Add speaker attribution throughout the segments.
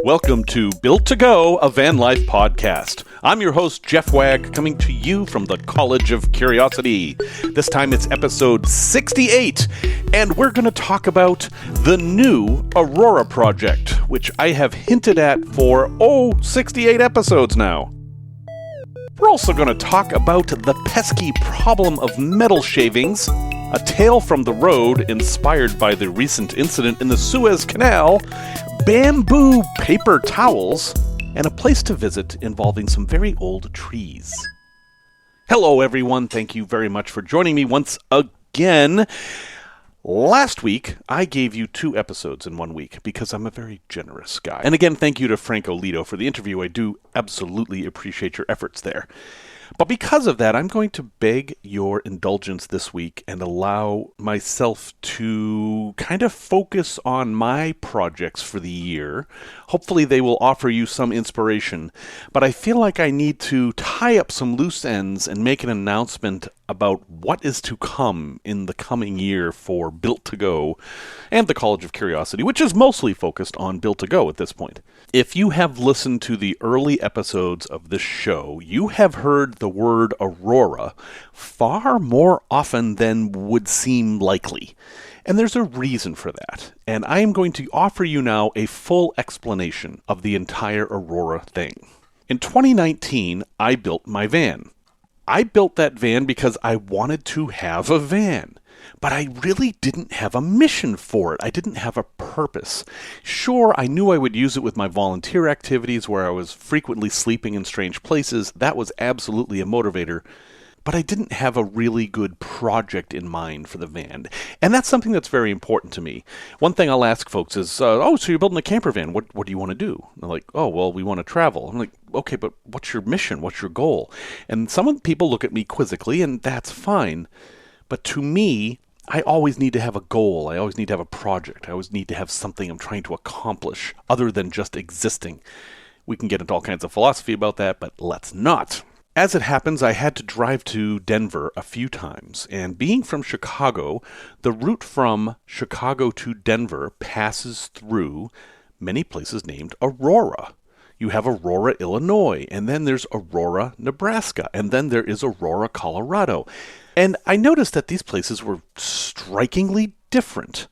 Speaker 1: Welcome to Built to Go, a van life podcast. I'm your host, Jeff Wagg, coming to you from the College of Curiosity. This time it's episode 68, and we're going to talk about the new Aurora project, which I have hinted at for, 68 episodes now. We're also going to talk about the pesky problem of metal shavings, a tale from the road inspired by the recent incident in the Suez Canal, bamboo paper towels, and a place to visit involving some very old trees. Hello everyone, thank you very much for joining me once again. Last week, I gave you 2 episodes in 1 week because I'm a very generous guy. And again, thank you to Franco Lido for the interview. I do absolutely appreciate your efforts there. But because of that, I'm going to beg your indulgence this week and allow myself to kind of focus on my projects for the year. Hopefully they will offer you some inspiration, but I feel like I need to tie up some loose ends and make an announcement about what is to come in the coming year for Built to Go and the College of Curiosity, which is mostly focused on Built to Go at this point. If you have listened to the early episodes of this show, you have heard the word Aurora far more often than would seem likely. And there's a reason for that. And I am going to offer you now a full explanation of the entire Aurora thing. In 2019, I built my van. I built that van because I wanted to have a van. But I really didn't have a mission for it. I didn't have a purpose. Sure, I knew I would use it with my volunteer activities where I was frequently sleeping in strange places. That was absolutely a motivator. But I didn't have a really good project in mind for the van. And that's something that's very important to me. One thing I'll ask folks is, so you're building a camper van. What do you want to do? And they're like, we want to travel. I'm like, okay, but what's your mission? What's your goal? And some people look at me quizzically, and that's fine. But to me, I always need to have a goal. I always need to have a project. I always need to have something I'm trying to accomplish other than just existing. We can get into all kinds of philosophy about that, but let's not. As it happens, I had to drive to Denver a few times, and being from Chicago, the route from Chicago to Denver passes through many places named Aurora. You have Aurora, Illinois, and then there's Aurora, Nebraska, and then there is Aurora, Colorado. And I noticed that these places were strikingly different.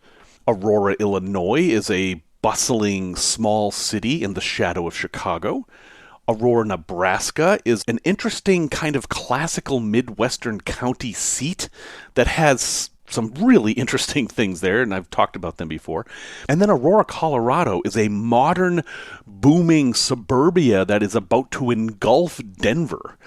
Speaker 1: Aurora, Illinois is a bustling small city in the shadow of Chicago. Aurora, Nebraska is an interesting kind of classical Midwestern county seat that has some really interesting things there, and I've talked about them before. And then Aurora, Colorado is a modern, booming suburbia that is about to engulf Denver.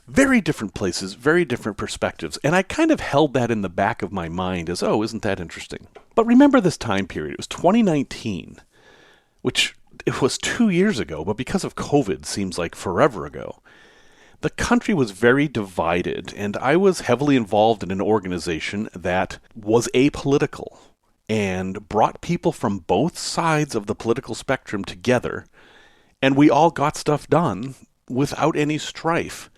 Speaker 1: Very different places, very different perspectives, and I kind of held that in the back of my mind as, isn't that interesting? But remember this time period, it was 2019, which it was 2 years ago, but because of COVID seems like forever ago. The country was very divided, and I was heavily involved in an organization that was apolitical and brought people from both sides of the political spectrum together, and we all got stuff done without any strife.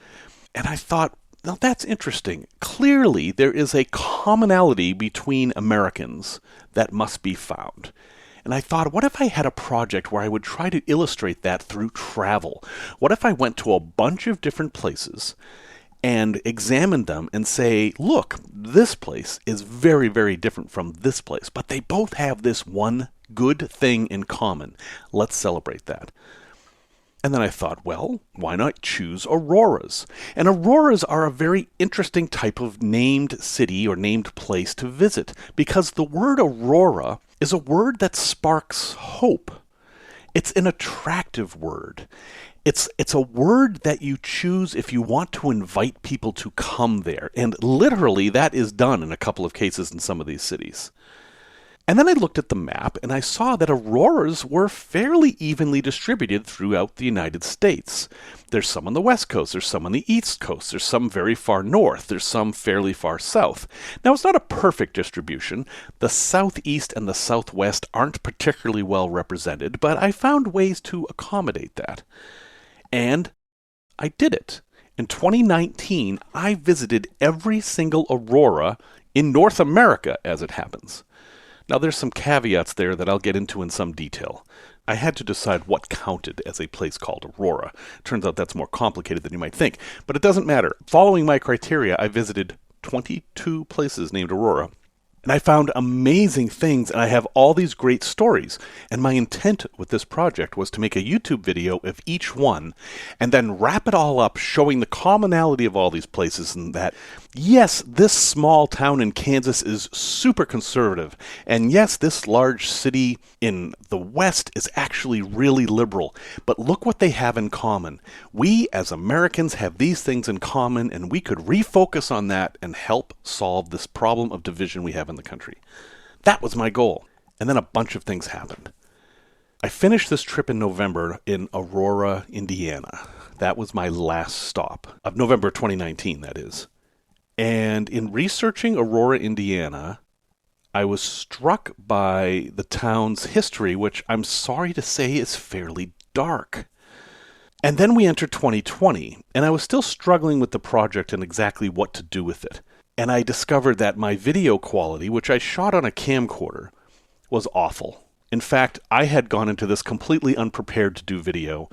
Speaker 1: And I thought, now that's interesting. Clearly, there is a commonality between Americans that must be found. And I thought, what if I had a project where I would try to illustrate that through travel? What if I went to a bunch of different places and examined them and say, look, this place is very, very different from this place, but they both have this one good thing in common. Let's celebrate that. And then I thought, well, why not choose Auroras? And Auroras are a very interesting type of named city or named place to visit, because the word Aurora is a word that sparks hope. It's an attractive word. It's a word that you choose if you want to invite people to come there. And literally that is done in a couple of cases in some of these cities. And then I looked at the map and I saw that auroras were fairly evenly distributed throughout the United States. There's some on the west coast, there's some on the east coast, there's some very far north, there's some fairly far south. Now, it's not a perfect distribution. The southeast and the southwest aren't particularly well represented, but I found ways to accommodate that. And I did it. In 2019, I visited every single aurora in North America, as it happens. Now, there's some caveats there that I'll get into in some detail. I had to decide what counted as a place called Aurora. Turns out that's more complicated than you might think, but it doesn't matter. Following my criteria, I visited 22 places named Aurora. And I found amazing things, and I have all these great stories. And my intent with this project was to make a YouTube video of each one, and then wrap it all up, showing the commonality of all these places, and that, yes, this small town in Kansas is super conservative, and yes, this large city in the West is actually really liberal. But look what they have in common. We, as Americans, have these things in common, and we could refocus on that and help solve this problem of division we have in the country. That was my goal. And then a bunch of things happened. I finished this trip in November in Aurora, Indiana. That was my last stop of November 2019, that is. And in researching Aurora, Indiana, I was struck by the town's history, which I'm sorry to say is fairly dark. And then we entered 2020, and I was still struggling with the project and exactly what to do with it. And I discovered that my video quality, which I shot on a camcorder, was awful. In fact, I had gone into this completely unprepared to do video,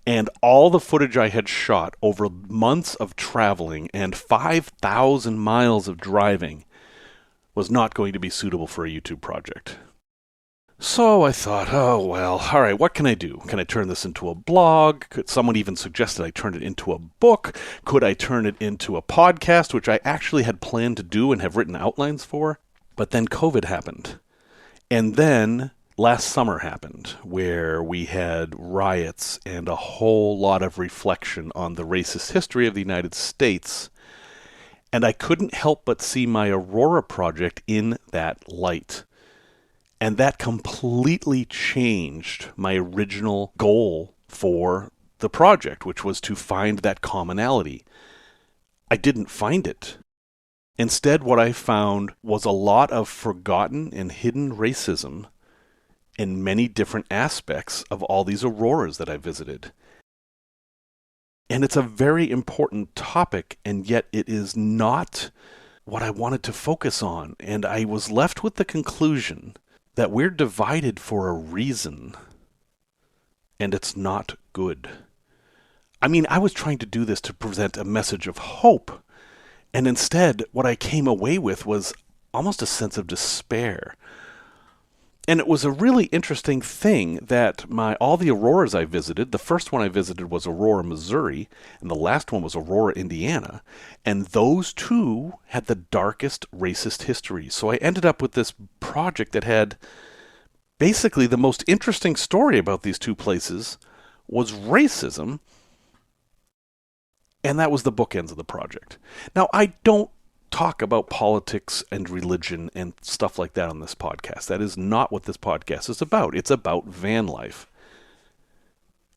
Speaker 1: and all the footage I had shot over months of traveling and 5,000 miles of driving was not going to be suitable for a YouTube project. So I thought, oh well, all right, what can I do? Can I turn this into a blog? Could someone even suggest that I turn it into a book? Could I turn it into a podcast, which I actually had planned to do and have written outlines for? But then COVID happened. And then last summer happened, where we had riots and a whole lot of reflection on the racist history of the United States. And I couldn't help but see my Aurora project in that light. And that completely changed my original goal for the project, which was to find that commonality. I didn't find it. Instead, what I found was a lot of forgotten and hidden racism in many different aspects of all these auroras that I visited. And it's a very important topic, and yet it is not what I wanted to focus on. And I was left with the conclusion that we're divided for a reason, and it's not good. I mean, I was trying to do this to present a message of hope, and instead, what I came away with was almost a sense of despair. And it was a really interesting thing that all the Auroras I visited, the first one I visited was Aurora, Missouri, and the last one was Aurora, Indiana, and those two had the darkest racist history. So I ended up with this project that had basically the most interesting story about these two places was racism, and that was the bookends of the project. Now, I don't talk about politics and religion and stuff like that on this podcast. That is not what this podcast is about. It's about van life.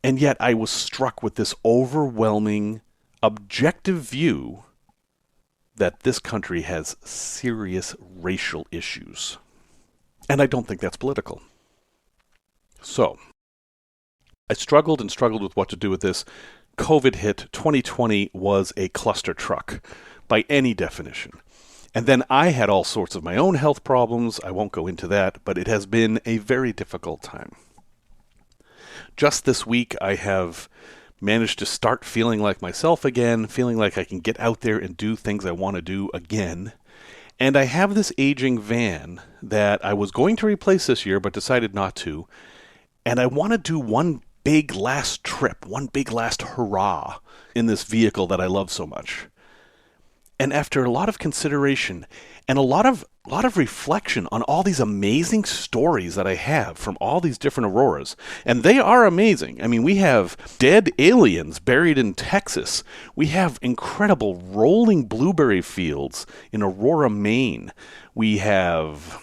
Speaker 1: And yet I was struck with this overwhelming, objective view that this country has serious racial issues. And I don't think that's political. So, I struggled with what to do with this. COVID hit. 2020 was a cluster truck by any definition. And then I had all sorts of my own health problems. I won't go into that, but it has been a very difficult time. Just this week, I have managed to start feeling like myself again, feeling like I can get out there and do things I want to do again. And I have this aging van that I was going to replace this year, but decided not to. And I want to do one big last trip, one big last hurrah in this vehicle that I love so much. And after a lot of consideration and a lot of reflection on all these amazing stories that I have from all these different auroras, and they are amazing. I mean, we have dead aliens buried in Texas. We have incredible rolling blueberry fields in Aurora, Maine. We have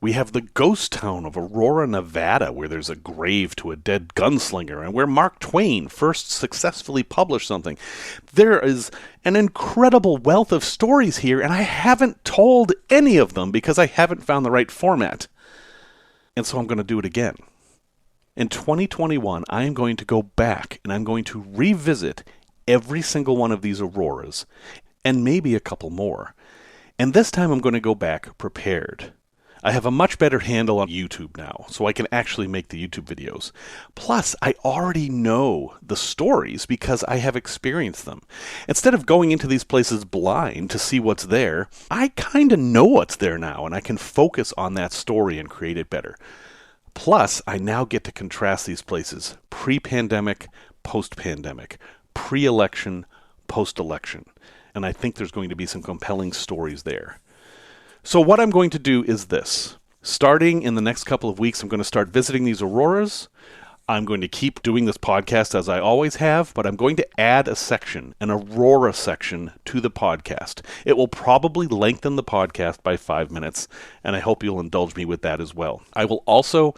Speaker 1: the ghost town of Aurora, Nevada, where there's a grave to a dead gunslinger, and where Mark Twain first successfully published something. There is an incredible wealth of stories here, and I haven't told any of them because I haven't found the right format. And so I'm going to do it again. In 2021, I am going to go back, and I'm going to revisit every single one of these auroras, and maybe a couple more. And this time I'm going to go back prepared. I have a much better handle on YouTube now, so I can actually make the YouTube videos. Plus, I already know the stories because I have experienced them. Instead of going into these places blind to see what's there, I kind of know what's there now, and I can focus on that story and create it better. Plus, I now get to contrast these places pre-pandemic, post-pandemic, pre-election, post-election. And I think there's going to be some compelling stories there. So what I'm going to do is this. Starting in the next couple of weeks, I'm going to start visiting these auroras. I'm going to keep doing this podcast as I always have, but I'm going to add a section, an Aurora section, to the podcast. It will probably lengthen the podcast by 5 minutes, and I hope you'll indulge me with that as well. I will also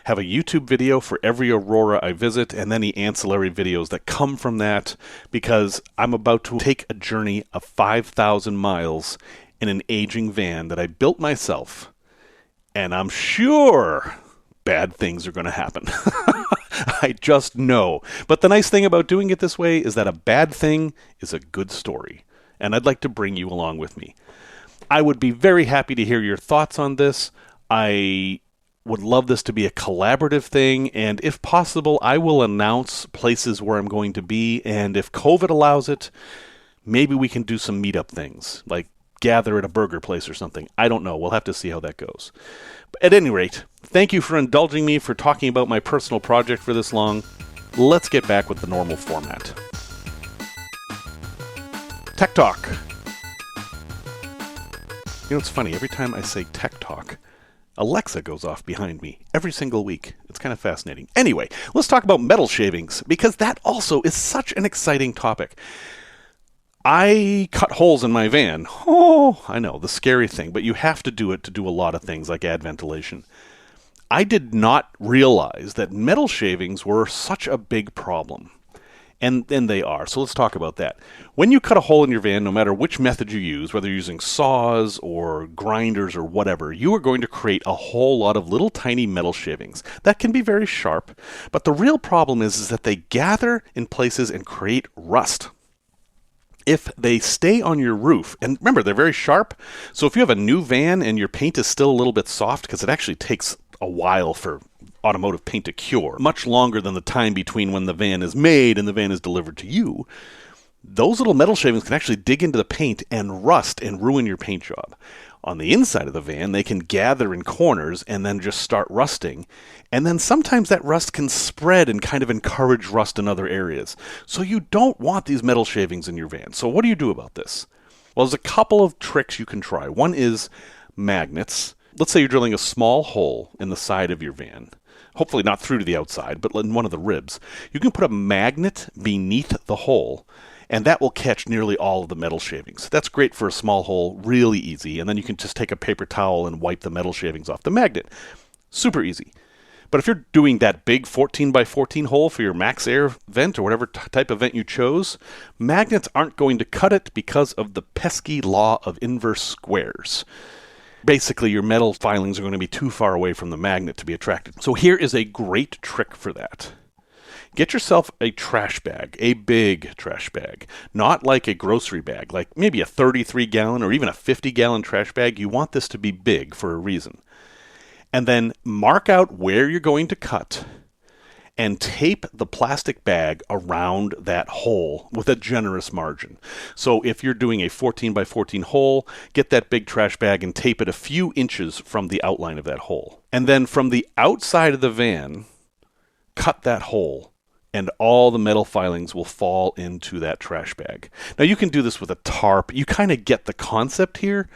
Speaker 1: have a YouTube video for every Aurora I visit, and then the ancillary videos that come from that, because I'm about to take a journey of 5,000 miles in an aging van that I built myself, and I'm sure bad things are going to happen. I just know. But the nice thing about doing it this way is that a bad thing is a good story, and I'd like to bring you along with me. I would be very happy to hear your thoughts on this. I would love this to be a collaborative thing, and if possible, I will announce places where I'm going to be, and if COVID allows it, maybe we can do some meetup things, like gather at a burger place or something. I don't know. We'll have to see how that goes. But at any rate, thank you for indulging me for talking about my personal project for this long. Let's get back with the normal format. Tech Talk. You know, it's funny. Every time I say Tech Talk, Alexa goes off behind me every single week. It's kind of fascinating. Anyway, let's talk about metal shavings, because that also is such an exciting topic. I cut holes in my van. Oh, I know, the scary thing, but you have to do it to do a lot of things like add ventilation. I did not realize that metal shavings were such a big problem. And they are. So let's talk about that. When you cut a hole in your van, no matter which method you use, whether you're using saws or grinders or whatever, you are going to create a whole lot of little tiny metal shavings. That can be very sharp, but the real problem is that they gather in places and create rust. If they stay on your roof, and remember, they're very sharp, so if you have a new van and your paint is still a little bit soft, because it actually takes a while for automotive paint to cure, much longer than the time between when the van is made and the van is delivered to you, those little metal shavings can actually dig into the paint and rust and ruin your paint job. On the inside of the van, they can gather in corners and then just start rusting. And then sometimes that rust can spread and kind of encourage rust in other areas. So you don't want these metal shavings in your van. So what do you do about this? Well, there's a couple of tricks you can try. One is magnets. Let's say you're drilling a small hole in the side of your van. Hopefully not through to the outside, but in one of the ribs. You can put a magnet beneath the hole, and that will catch nearly all of the metal shavings. That's great for a small hole, really easy, and then you can just take a paper towel and wipe the metal shavings off the magnet. Super easy. But if you're doing that big 14 by 14 hole for your max air vent or whatever type of vent you chose, magnets aren't going to cut it because of the pesky law of inverse squares. Basically, your metal filings are going to be too far away from the magnet to be attracted. So here is a great trick for that. Get yourself a trash bag, a big trash bag, not like a grocery bag, like maybe a 33-gallon or even a 50-gallon trash bag. You want this to be big for a reason. And then mark out where you're going to cut and tape the plastic bag around that hole with a generous margin. So if you're doing a 14 by 14 hole, get that big trash bag and tape it a few inches from the outline of that hole. And then from the outside of the van, cut that hole, and all the metal filings will fall into that trash bag. Now you can do this with a tarp. You kind of get the concept here.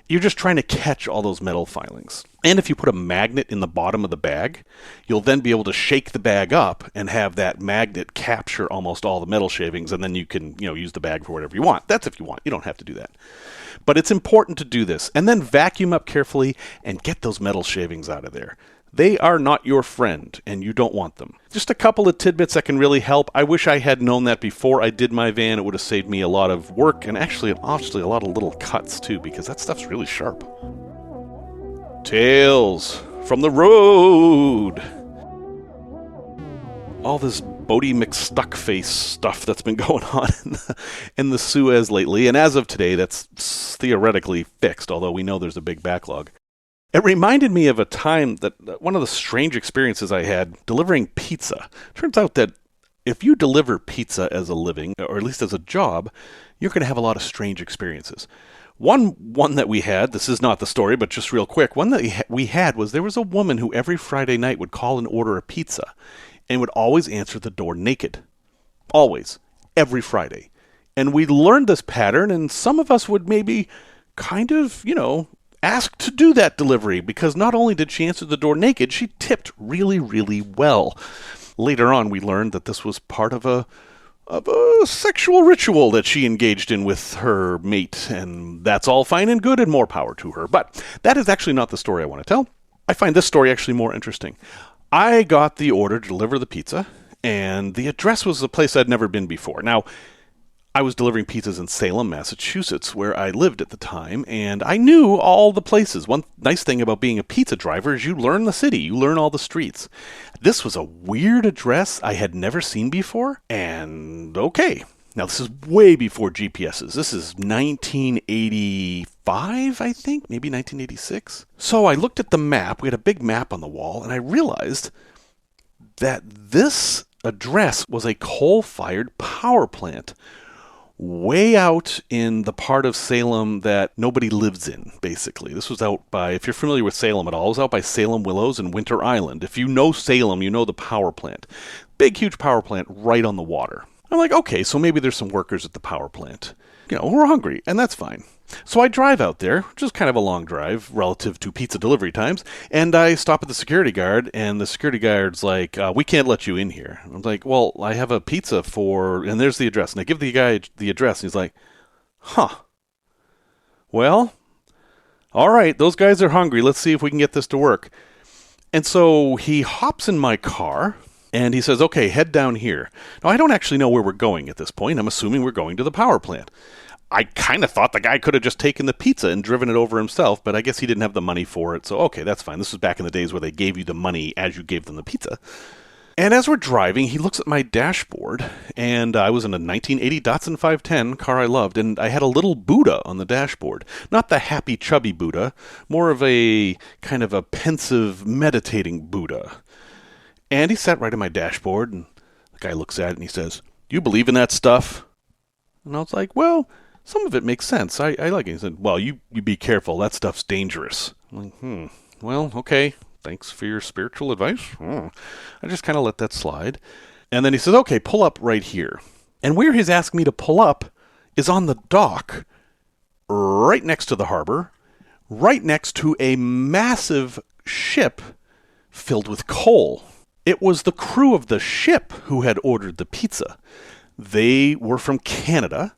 Speaker 1: You're just trying to catch all those metal filings. And if you put a magnet in the bottom of the bag, you'll then be able to shake the bag up and have that magnet capture almost all the metal shavings, and then you can, use the bag for whatever you want. That's if you want. You don't have to do that. But it's important to do this. And then vacuum up carefully and get those metal shavings out of there. They are not your friend, and you don't want them. Just a couple of tidbits that can really help. I wish I had known that before I did my van. It would have saved me a lot of work, and actually a lot of little cuts, too, because that stuff's really sharp. Tales from the road. All this Bodie McStuckface stuff that's been going on in the Suez lately, and as of today, that's theoretically fixed, although we know there's a big backlog. It reminded me of a time that one of the strange experiences I had delivering pizza. Turns out that if you deliver pizza as a living, or at least as a job, you're going to have a lot of strange experiences. One that we had, this is not the story, but just real quick, one that we had was there was a woman who every Friday night would call and order a pizza and would always answer the door naked. Always. Every Friday. And we learned this pattern, and some of us would maybe kind of, ask to do that delivery, because not only did she answer the door naked, she tipped really, really well. Later on, we learned that this was part of a sexual ritual that she engaged in with her mate, and that's all fine and good and more power to her. But that is actually not the story I want to tell. I find this story actually more interesting. I got the order to deliver the pizza, and the address was a place I'd never been before. Now, I was delivering pizzas in Salem, Massachusetts, where I lived at the time, and I knew all the places. One nice thing about being a pizza driver is you learn the city, you learn all the streets. This was a weird address I had never seen before, and okay. Now, this is way before GPSs. This is 1985, I think, maybe 1986. So I looked at the map. We had a big map on the wall, and I realized that this address was a coal-fired power plant way out in the part of Salem that nobody lives in, basically. This was out by, if you're familiar with Salem at all, it was out by Salem Willows and Winter Island. If you know Salem, you know the power plant. Big, huge power plant right on the water. I'm like, okay, so maybe there's some workers at the power plant. We're hungry, and that's fine. So I drive out there, which is kind of a long drive relative to pizza delivery times, and I stop at the security guard, and the security guard's like, we can't let you in here. I'm like, well, I have a pizza and there's the address. And I give the guy the address, and he's like, well, all right, those guys are hungry. Let's see if we can get this to work. And so he hops in my car, and he says, okay, head down here. Now, I don't actually know where we're going at this point. I'm assuming we're going to the power plant. I kind of thought the guy could have just taken the pizza and driven it over himself, but I guess he didn't have the money for it, so okay, that's fine. This was back in the days where they gave you the money as you gave them the pizza. And as we're driving, he looks at my dashboard, and I was in a 1980 Datsun 510, car I loved, and I had a little Buddha on the dashboard. Not the happy, chubby Buddha, more of a kind of a pensive, meditating Buddha. And he sat right on my dashboard, and the guy looks at it, and he says, "Do you believe in that stuff?" And I was like, well, some of it makes sense. I like it. He said, well, you be careful. That stuff's dangerous. I'm like, well, okay. Thanks for your spiritual advice. I just kind of let that slide. And then he says, okay, pull up right here. And where he's asking me to pull up is on the dock, right next to the harbor, right next to a massive ship filled with coal. It was the crew of the ship who had ordered the pizza. They were from Canada,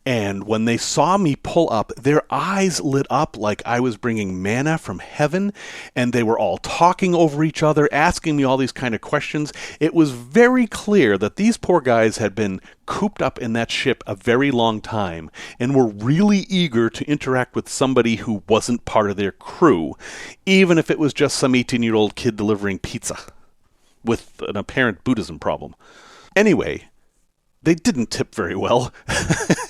Speaker 1: and when they saw me pull up, their eyes lit up like I was bringing manna from heaven, and they were all talking over each other, asking me all these kind of questions. It was very clear that these poor guys had been cooped up in that ship a very long time, and were really eager to interact with somebody who wasn't part of their crew, even if it was just some 18-year-old kid delivering pizza with an apparent Buddhism problem. Anyway, they didn't tip very well,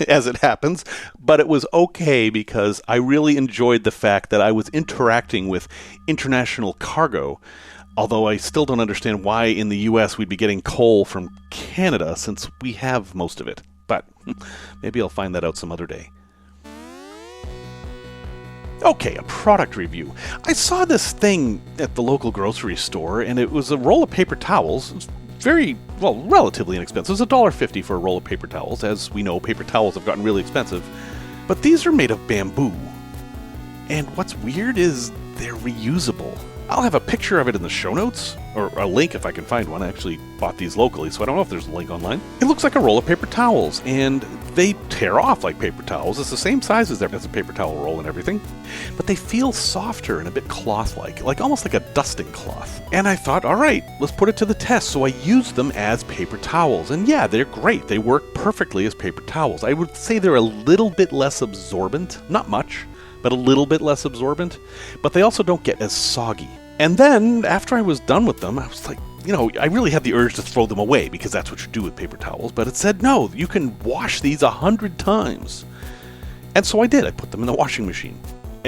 Speaker 1: as it happens, but it was okay because I really enjoyed the fact that I was interacting with international cargo, although I still don't understand why in the U.S. we'd be getting coal from Canada since we have most of it. But maybe I'll find that out some other day. Okay, a product review. I saw this thing at the local grocery store, and it was a roll of paper towels. It was relatively inexpensive. It was $1.50 for a roll of paper towels. As we know, paper towels have gotten really expensive. But these are made of bamboo. And what's weird is they're reusable. I'll have a picture of it in the show notes, or a link if I can find one. I actually bought these locally, so I don't know if there's a link online. It looks like a roll of paper towels, and they tear off like paper towels. It's the same size as a paper towel roll and everything, but they feel softer and a bit cloth-like, like almost like a dusting cloth. And I thought, all right, let's put it to the test. So I used them as paper towels, and yeah, they're great. They work perfectly as paper towels. I would say they're a little bit less absorbent, not much, but a little bit less absorbent, but they also don't get as soggy. And then, after I was done with them, I was like, I really had the urge to throw them away because that's what you do with paper towels, but it said, no, you can wash these 100 times. And so I did. I put them in the washing machine.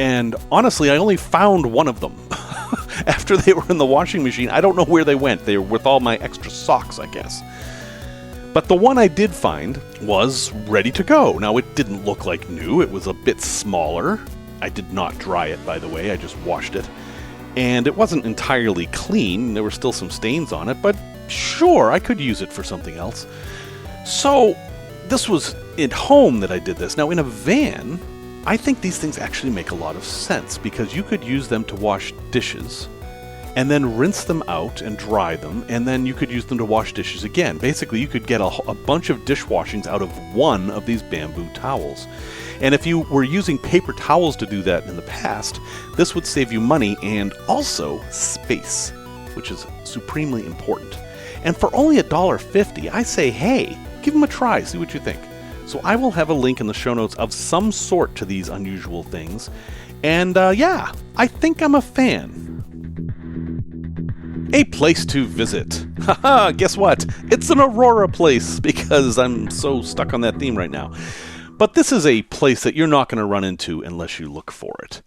Speaker 1: And honestly, I only found one of them. After they were in the washing machine, I don't know where they went. They were with all my extra socks, I guess. But the one I did find was ready to go. Now, it didn't look like new. It was a bit smaller. I did not dry it, by the way. I just washed it. And it wasn't entirely clean. There were still some stains on it, but sure, I could use it for something else. So, this was at home that I did this. Now, in a van, I think these things actually make a lot of sense because you could use them to wash dishes and then rinse them out and dry them, and then you could use them to wash dishes again. Basically, you could get a bunch of dishwashings out of one of these bamboo towels. And if you were using paper towels to do that in the past, this would save you money and also space, which is supremely important. And for only $1.50, I say, hey, give them a try, see what you think. So I will have a link in the show notes of some sort to these unusual things. And yeah, I think I'm a fan. A place to visit. Haha, guess what? It's an Aurora place because I'm so stuck on that theme right now. But this is a place that you're not going to run into unless you look for it.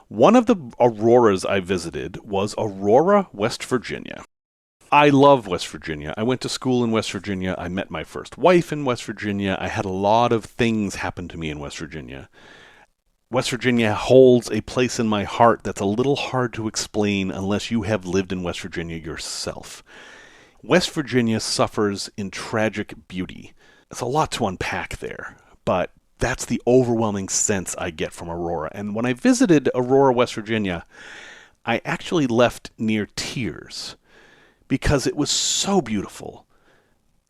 Speaker 1: One of the Auroras I visited was Aurora, West Virginia. I love West Virginia. I went to school in West Virginia. I met my first wife in West Virginia. I had a lot of things happen to me in West Virginia. West Virginia holds a place in my heart that's a little hard to explain unless you have lived in West Virginia yourself. West Virginia suffers in tragic beauty. It's a lot to unpack there, but that's the overwhelming sense I get from Aurora. And when I visited Aurora, West Virginia, I actually left near tears because it was so beautiful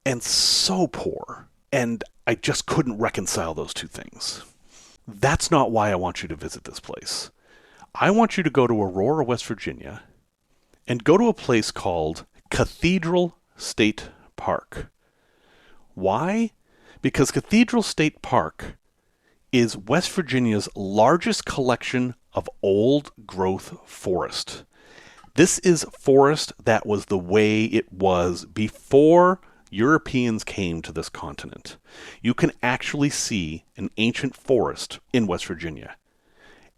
Speaker 1: and so poor, and I just couldn't reconcile those two things. That's not why I want you to visit this place. I want you to go to Aurora, West Virginia, and go to a place called Cathedral State Park. Why? Because Cathedral State Park is West Virginia's largest collection of old-growth forest. This is forest that was the way it was before Europeans came to this continent. You can actually see an ancient forest in West Virginia,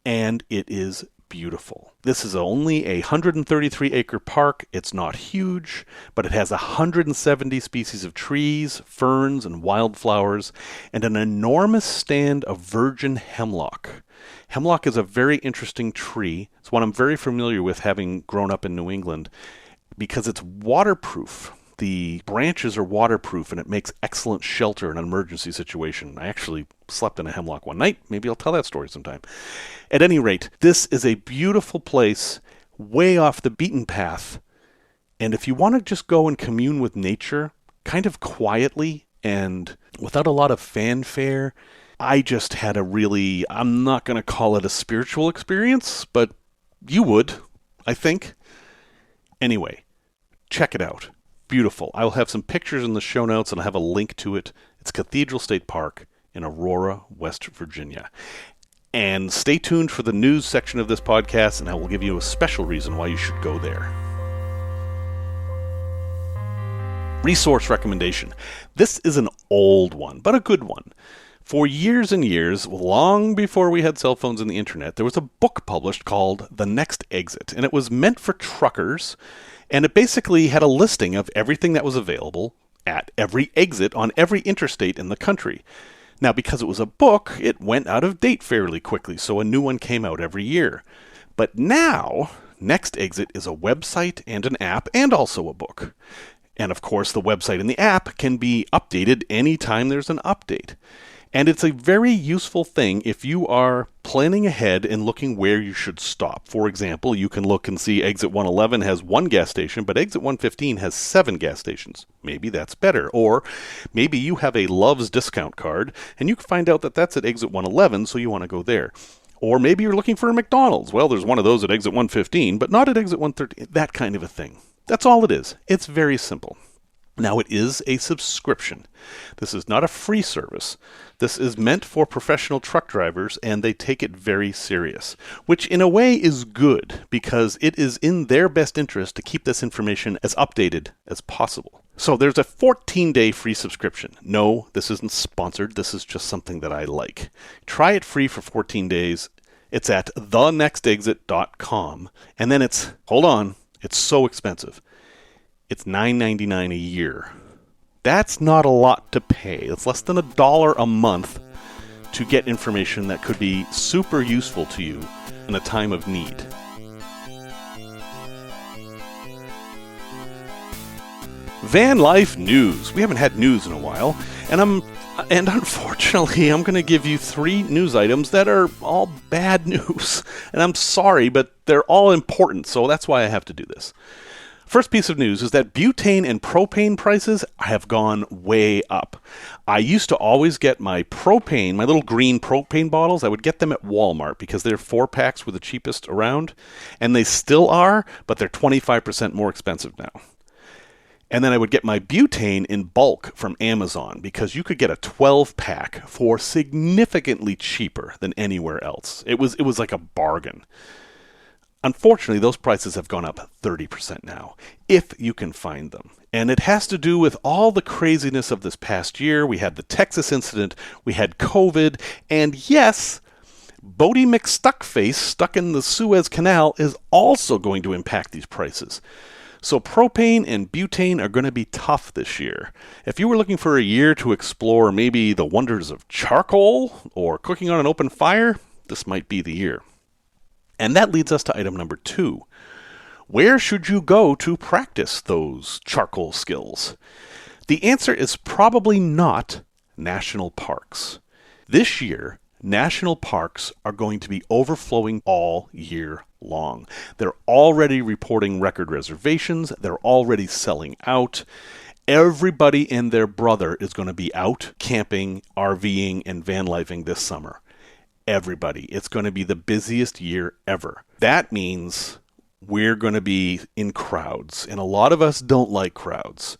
Speaker 1: and it is beautiful. This is only a 133-acre park. It's not huge, but it has 170 species of trees, ferns, and wildflowers, and an enormous stand of virgin hemlock. Hemlock is a very interesting tree. It's one I'm very familiar with, having grown up in New England, because it's waterproof. The branches are waterproof, and it makes excellent shelter in an emergency situation. I actually slept in a hemlock one night. Maybe I'll tell that story sometime. At any rate, this is a beautiful place, way off the beaten path. And if you want to just go and commune with nature, kind of quietly and without a lot of fanfare, I just had a really, I'm not going to call it a spiritual experience, but you would, I think. Anyway, check it out. Beautiful. I will have some pictures in the show notes, and I'll have a link to it. It's Cathedral State Park in Aurora, West Virginia. And stay tuned for the news section of this podcast, and I will give you a special reason why you should go there. Resource recommendation. This is an old one, but a good one. For years and years, long before we had cell phones and the internet, there was a book published called The Next Exit, and it was meant for truckers. And it basically had a listing of everything that was available at every exit on every interstate in the country. Now, because it was a book, it went out of date fairly quickly, so a new one came out every year. But now, Next Exit is a website and an app and also a book. And of course, the website and the app can be updated anytime there's an update. And it's a very useful thing if you are planning ahead and looking where you should stop. For example, you can look and see exit 111 has 1 gas station, but exit 115 has 7 gas stations. Maybe that's better. Or maybe you have a Love's discount card, and you can find out that that's at exit 111, so you want to go there. Or maybe you're looking for a McDonald's. Well, there's one of those at exit 115, but not at exit 113. That kind of a thing. That's all it is. It's very simple. Now, it is a subscription. This is not a free service. This is meant for professional truck drivers, and they take it very serious, which in a way is good because it is in their best interest to keep this information as updated as possible. So there's a 14-day free subscription. No, this isn't sponsored. This is just something that I like. Try it free for 14 days. It's at thenextexit.com. And then it's so expensive. It's $9.99 a year. That's not a lot to pay. It's less than $1 a month to get information that could be super useful to you in a time of need. Van life news. We haven't had news in a while, and unfortunately, I'm going to give you 3 news items that are all bad news. And I'm sorry, but they're all important, so that's why I have to do this. First piece of news is that butane and propane prices have gone way up. I used to always get my propane, my little green propane bottles, I would get them at Walmart because their 4-packs were the cheapest around, and they still are, but they're 25% more expensive now. And then I would get my butane in bulk from Amazon because you could get a 12-pack for significantly cheaper than anywhere else. It was like a bargain. Unfortunately, those prices have gone up 30% now, if you can find them. And it has to do with all the craziness of this past year. We had the Texas incident, we had COVID, and yes, Bodie McStuckface stuck in the Suez Canal is also going to impact these prices. So propane and butane are going to be tough this year. If you were looking for a year to explore maybe the wonders of charcoal or cooking on an open fire, this might be the year. And that leads us to item number 2. Where should you go to practice those charcoal skills? The answer is probably not national parks. This year, national parks are going to be overflowing all year long. They're already reporting record reservations. They're already selling out. Everybody and their brother is going to be out camping, RVing, and van lifing this summer. Everybody. It's going to be the busiest year ever. That means we're going to be in crowds, and a lot of us don't like crowds.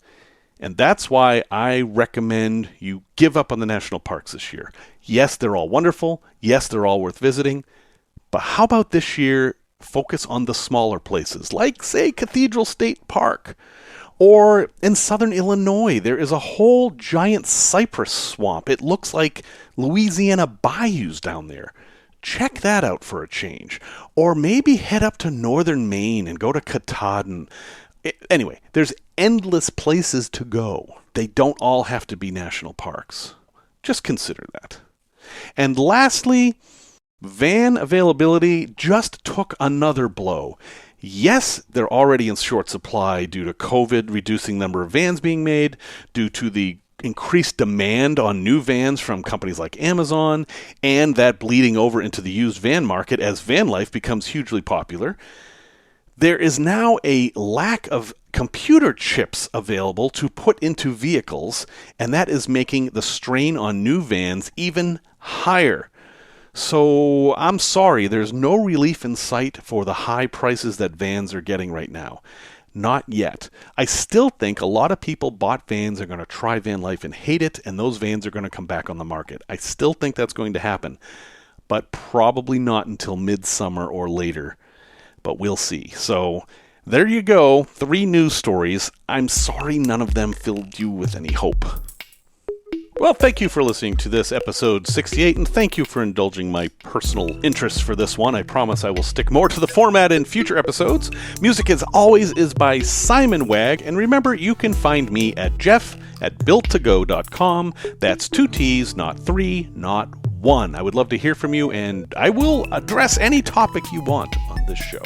Speaker 1: And that's why I recommend you give up on the national parks this year. Yes, they're all wonderful. Yes, they're all worth visiting. But how about this year focus on the smaller places, like, say, Cathedral State Park? Or in southern Illinois, there is a whole giant cypress swamp. It looks like Louisiana bayous down there. Check that out for a change. Or maybe head up to northern Maine and go to Katahdin. Anyway, there's endless places to go. They don't all have to be national parks. Just consider that. And lastly, van availability just took another blow. Yes, they're already in short supply due to COVID reducing the number of vans being made, due to the increased demand on new vans from companies like Amazon, and that bleeding over into the used van market as van life becomes hugely popular. There is now a lack of computer chips available to put into vehicles, and that is making the strain on new vans even higher. So I'm sorry, there's no relief in sight for the high prices that vans are getting right now. Not yet. I still think a lot of people bought vans are going to try van life and hate it, and those vans are going to come back on the market. I still think that's going to happen, but probably not until midsummer or later. But we'll see. So there you go, 3 news stories. I'm sorry none of them filled you with any hope. Well, thank you for listening to this episode 68, and thank you for indulging my personal interest for this one. I promise I will stick more to the format in future episodes. Music, as always, is by Simon Wagg, and remember, you can find me at jeff@builttogo.com. That's 2 T's, not 3, not 1. I would love to hear from you, and I will address any topic you want on this show.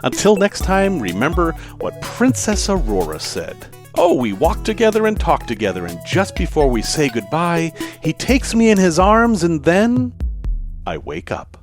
Speaker 1: Until next time, remember what Princess Aurora said. Oh, we walk together and talk together, and just before we say goodbye, he takes me in his arms, and then I wake up.